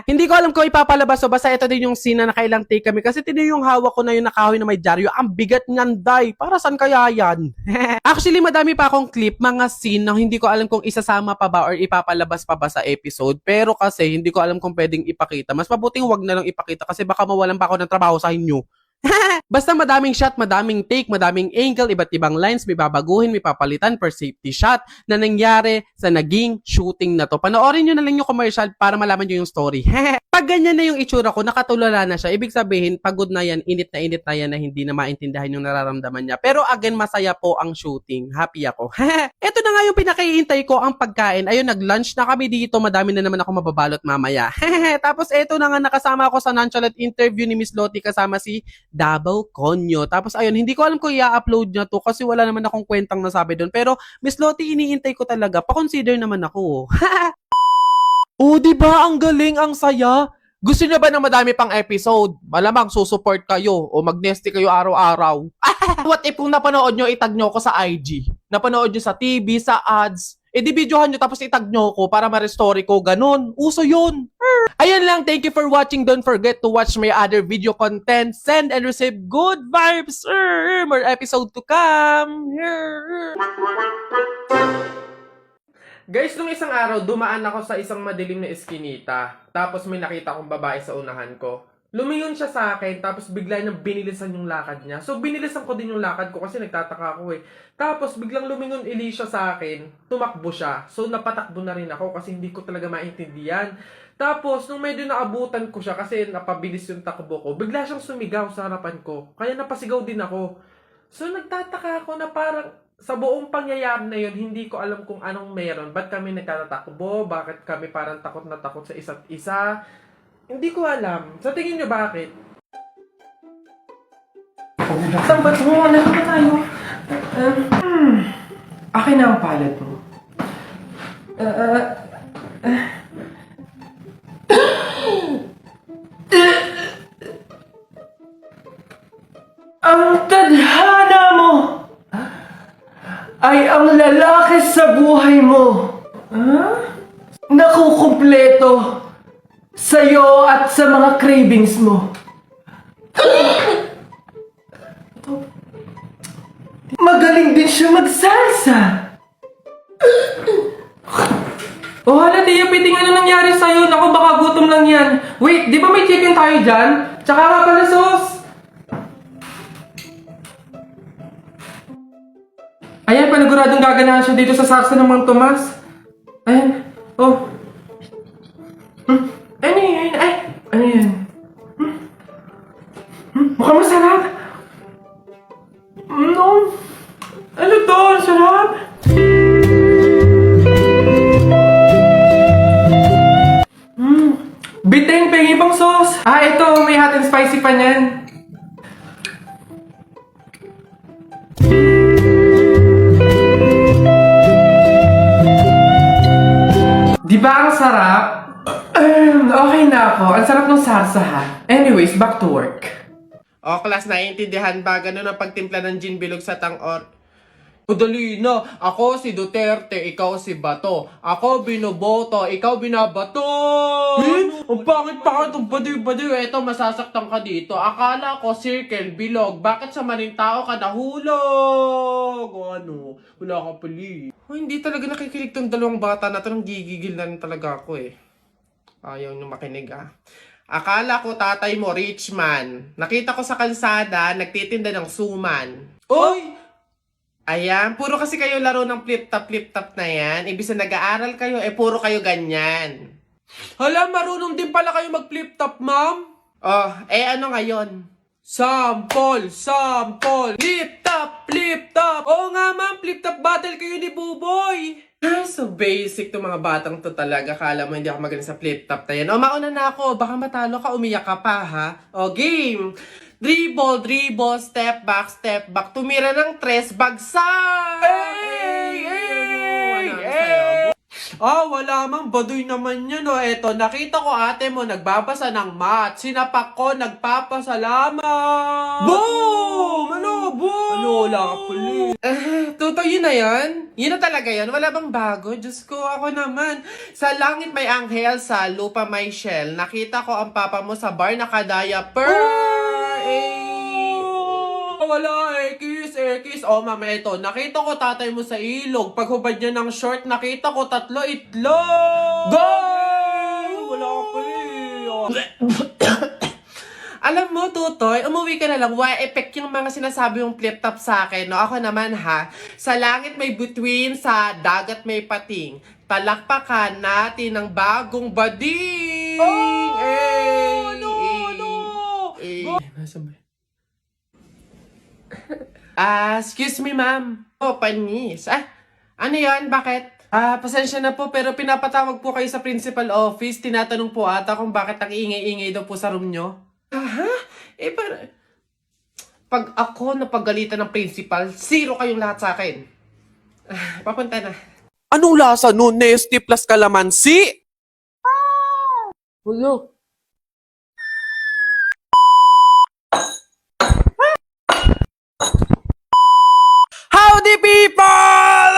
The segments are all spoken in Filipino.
Hindi ko alam kung ipapalabas o basta ito din yung scene na nakailang take kami kasi tino yung hawak ko na yung nakahoy na may dyaryo. Ang bigat niyan, day. Para saan kaya yan? Actually, madami pa akong clip, mga scene na hindi ko alam kung isasama pa ba or ipapalabas pa ba sa episode. Pero kasi hindi ko alam kung pwedeng ipakita. Mas mabuting wag na lang ipakita kasi baka mawalan pa ako ng trabaho sa inyo. Basta madaming shot, madaming take, madaming angle, iba't ibang lines, may babaguhin, may papalitan per safety shot na nangyari sa naging shooting na to. Panoorin nyo na lang yung commercial para malaman nyo yung story. Pag ganyan na yung itsura ko, nakatulala na siya, ibig sabihin, pagod na yan na yan na hindi na maintindihan yung nararamdaman niya. Pero again, masaya po ang shooting. Happy ako. Ito na nga yung pinakaiintay ko, ang pagkain. Ayun, nag-lunch na kami dito. Madami na naman ako mababalot mamaya. Tapos ito na nga, nakasama ako sa nonchalant interview ni Miss Lottie kasama si Davao Conyo. Tapos ayun, hindi ko alam kung i-upload niya to kasi wala naman akong kwentang nasabi doon. Pero Miss Lottie, iniintay ko talaga. Pa-consider naman ako. Oh, di ba? Ang galing, ang saya. Gusto niyo ba ng madami pang episode? Malamang susupport kayo o mag-nesty kayo araw-araw. What if kung napanood nyo, itag nyo ko sa IG? Napanood nyo sa TV, sa ads? E di videohan nyo tapos itag nyo ko para ma-restore ko. Ganon. Uso yun. Ayan lang. Thank you for watching. Don't forget to watch my other video content. Send and receive good vibes. More episode to come. Guys, nung isang araw, dumaan ako sa isang madilim na eskinita. Tapos may nakita akong babae sa unahan ko. Lumingon siya sa akin, tapos bigla niyang binilisan yung lakad niya. So, binilisan ko din yung lakad ko kasi nagtataka ako eh. Tapos, biglang lumingon uli siya sa akin, tumakbo siya. So, napatakbo na rin ako kasi hindi ko talaga maintindihan. Tapos, nung medyo naabutan ko siya kasi napabilis yung takbo ko, bigla siyang sumigaw sa harapan ko. Kaya napasigaw din ako. So, nagtataka ako na parang sa buong pangyayari na yun, hindi ko alam kung anong meron. Ba't kami nagtatakbo? Bakit kami parang takot na takot sa isa't isa? Hindi ko alam. Sa tingin nyo bakit? Saan ba ito? Ano ba tayo? Akin na ang palad mo. Ang tadhana mo ay ang lalaki sa buhay mo. Nakukumpleto sa'yo at sa mga cravings mo. Magaling din siya magsalsa. Oh, hala, Tia Piting, ano nangyari sa'yo? Naku, baka gutom lang yan. Wait, di ba may chicken tayo dyan? Tsaka nga pala sauce. Ayan, paniguradong gaganahan siya dito sa sarsa ng Mang Tomas. Ayan. Oh. Ano yan? Ay, ano yan? Mukhang masarap. No. Ano to? Ang sarap. Biteng, pengi pang sauce. Ah, ito. May hot and spicy pa niyan. Di ba ang sarap? Okay na ako. Ang sarap ng sarsa ha. Anyways, back to work. O, class, naiintindihan ba? Ganun ang pagtimpla ng gin bilog sa tang-or. Madali na. Ako si Duterte, ikaw si Bato. Ako binoboto, ikaw binabato. Ang pangit-pangit ang baduy-baduy. Eto, masasaktan ka dito. Akala ko circle, bilog. Bakit sa maling tao ka nahulog? O ano? Wala ka pali. Hindi talaga nakikilig tong dalawang bata na to. Nang gigigil na rin talaga ako eh. Ayaw nyo makinig ah. Akala ko tatay mo rich man. Nakita ko sa kalsada, nagtitinda ng suman. Oy! Ayan, puro kasi kayo laro ng flip-top na yan. Ibig na nag-aaral kayo, puro kayo ganyan. Hala, marunong din pala kayo mag-flip-top, ma'am? Oh, ano ngayon? Sample! Flip-top! Oo nga, ma'am, flip-top battle kayo ni Buboy! So basic to mga batang to talaga. Kala mo hindi ako magaling sa flip-top na yan. O, mauna na ako. Baka matalo ka, umiyak ka pa, ha? O, game! Dribble, step back. Tumira ng tres, bagsak! Wala mang baduy naman yun, o. Eto, nakita ko ate mo nagbabasa ng math. Sinapak ko, nagpapasalamat. Boom! Ano? ba? Ano, wala ka pala Tuto, yun na yan? Yun na talaga yan? Wala bang bago? Diyos ko, ako naman. Sa langit may anghel, sa lupa may shell. Nakita ko ang papa mo sa bar, nakadaya-per. Wala kiss. Oh, mama, ito. Nakita ko tatay mo sa ilog. Paghubad niya ng short, nakita ko 3 itlog. Go! Wala ka pala Alam mo, Tutoy, umuwi ka na lang. Why effect yung mga sinasabi yung flip-top sa akin, no? Ako naman, ha? Sa langit may bituin, sa dagat may pating. Palakpakan natin ng bagong bading! Excuse me, ma'am. Oh, panis. Ano yan? Bakit? Pasensya na po, pero pinapatawag po kayo sa principal office. Tinatanong po ata kung bakit ang ingay-ingay daw po sa room nyo. Pag ako napagalitan ng principal, 0 kayong lahat sa akin. Papunta na. Anong lasa nun? Nesty plus kalamansi? Ulo. Howdy people!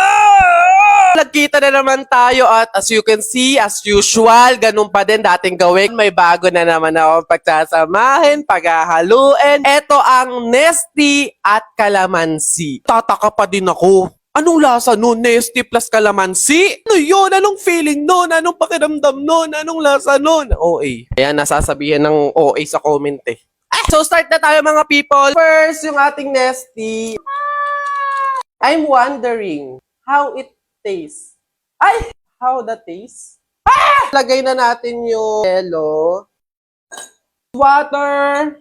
Nagkita na naman tayo at as you can see, as usual, ganun pa din dating gawin. May bago na naman ako pagsasamahin, paghahaluin. Ito ang Nesty at Kalamansi. Tataka pa din ako. Anong lasa nun? Nesty plus kalamansi? Ano yun? Anong feeling nun? Anong pakiramdam nun? Anong lasa nun? OA. Kaya nasasabihin ng OA sa comment eh. So start na tayo mga people. First, yung ating Nesty. I'm wondering how it tastes. How the taste? Lagay na natin yung yellow. Water.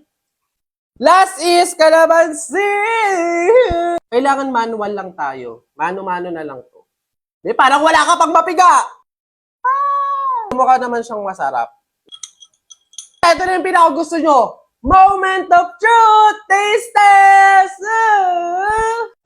Last is kalamansi. Kailangan manual lang tayo. Mano-mano na lang to. Parang wala ka pang mapiga. Mukha naman siyang masarap. Ito na yung pinakagusto nyo. Moment of truth! Taste test!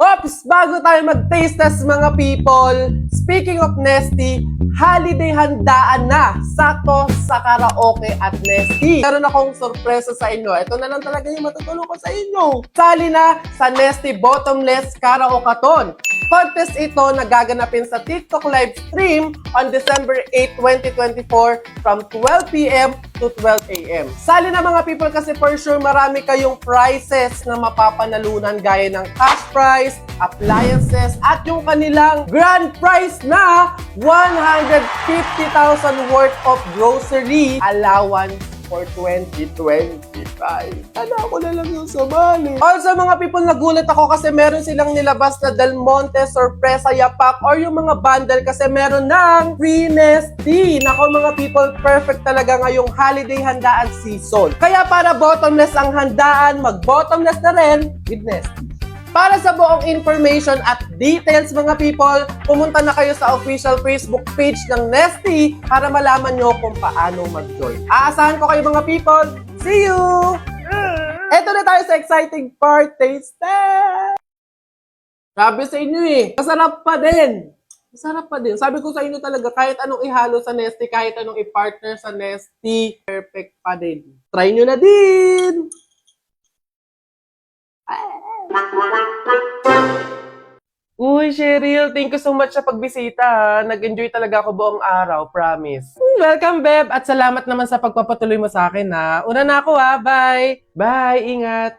Oops! Bago tayo mag-taste test mga people, speaking of Nesty, holiday handaan na! Sakto sa karaoke at Nesty. Meron akong sorpresa sa inyo. Ito na lang talaga yung matutulong ko sa inyo. Sali na sa Nesty Bottomless Karaoke-a-thon. Contest ito na gaganapin sa TikTok live stream on December 8, 2024 from 12 p.m. to 12 a.m. Sali na mga people kasi for sure marami kayong prizes na mapapanalunan gaya ng cash prize, appliances, at yung kanilang grand prize na 150,000 worth of grocery allowance for 2025. Sana ako na lang yung sumali. Also mga people, nagulat ako kasi meron silang nilabas na Del Monte Sorpresa Yapak or yung mga bundle kasi meron ng free Nesty. Nako mga people, perfect talaga ngayong holiday handaan season. Kaya para bottomless ang handaan, mag-bottomless na rin with Nesty. Para sa buong information at details mga people, pumunta na kayo sa official Facebook page ng Nesty para malaman nyo kung paano mag-join. Aasahan ko kayo mga people. See you! Eto na tayo sa exciting part, taste test! Sabi sa inyo masarap pa din. Masarap pa din. Sabi ko sa inyo talaga, kahit anong ihalo sa Nesty, kahit anong i-partner sa Nesty, perfect pa din. Try nyo na din! Uy, Cheryl, thank you so much sa pagbisita. Nag-enjoy talaga ako buong araw, promise. Welcome, Beb, at salamat naman sa pagpapatuloy mo sa akin, ha. Una na ako, ha. Bye! Bye, ingat!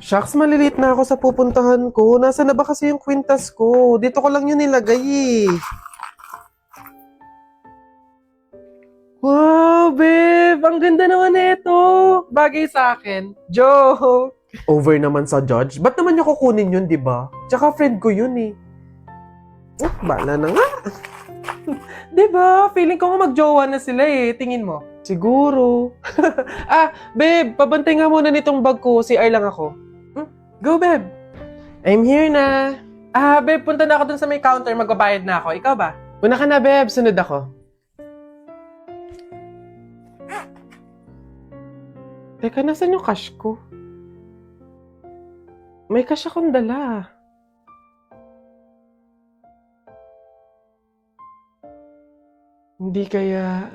Shucks, malilit na ako sa pupuntahan ko. Nasaan na ba kasi yung kwintas ko? Dito ko lang yun nilagay, Wow, Beb! Ang ganda naman ito! Bagay sa akin. Joke! Over naman sa judge. Ba't naman niya kukunin yun, di ba? Tsaka friend ko yun bala na nga. Di ba? Feeling ko nga magjowa na sila Tingin mo. Siguro. Babe, pabantay nga muna nitong bag ko. CR lang ako. Go, babe. I'm here na. Babe, punta na ako dun sa may counter. Magbabayad na ako. Ikaw ba? Una ka na, babe. Sunod ako. Teka, nasan yung cash ko? May cash akong dala. Hindi kaya...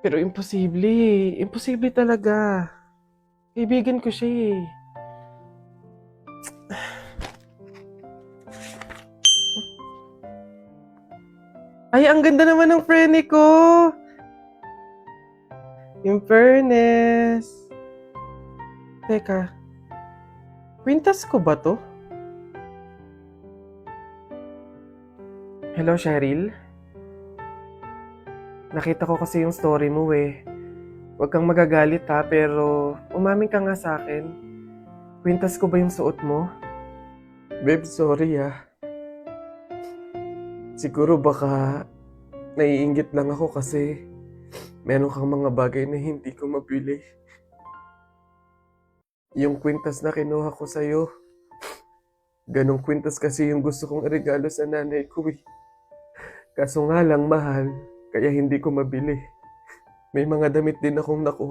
Pero imposible. Imposible talaga. Kaibigan ko siya ang ganda naman ng frene ko. In fairness. Teka. Kwintas ko ba to? Hello, Cheryl? Nakita ko kasi yung story mo eh. Huwag kang magagalit ha, pero umamin ka nga sa akin. Kwintas ko ba yung suot mo? Babe, sorry ah. Siguro baka naiinggit lang ako kasi meron kang mga bagay na hindi ko mabili. Yung kwintas na kinuha ko sa'yo, ganong kwintas kasi yung gusto kong regalo sa nanay ko eh. Kaso nga lang mahal, kaya hindi ko mabili. May mga damit din akong nakuha.